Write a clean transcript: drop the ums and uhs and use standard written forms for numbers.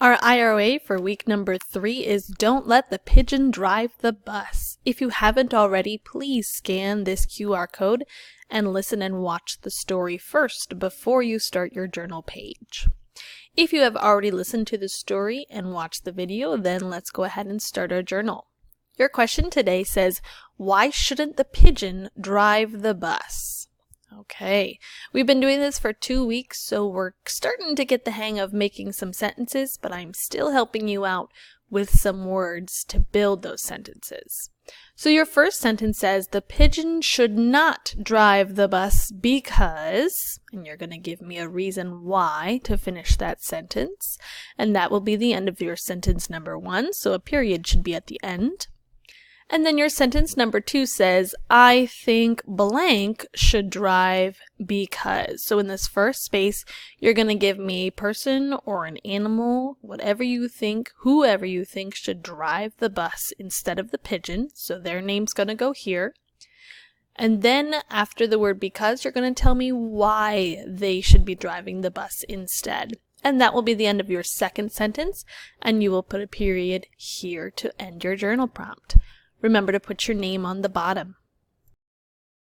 Our IRA for week number 3 is Don't Let the Pigeon Drive the Bus. If you haven't already, please scan this QR code and listen and watch the story first before you start your journal page. If you have already listened to the story and watched the video, then let's go ahead and start our journal. Your question today says, why shouldn't the pigeon drive the bus? Okay, we've been doing this for 2 weeks, so we're starting to get the hang of making some sentences, but I'm still helping you out with some words to build those sentences. So your first sentence says, the pigeon should not drive the bus because, and you're going to give me a reason why to finish that sentence, and that will be the end of your sentence number 1, so a period should be at the end. And then your sentence number 2 says, I think blank should drive because. So in this first space, you're going to give me a person or an animal, whatever you think, whoever you think should drive the bus instead of the pigeon. So their name's going to go here. And then after the word because, you're going to tell me why they should be driving the bus instead. And that will be the end of your second sentence, and you will put a period here to end your journal prompt. Remember to put your name on the bottom.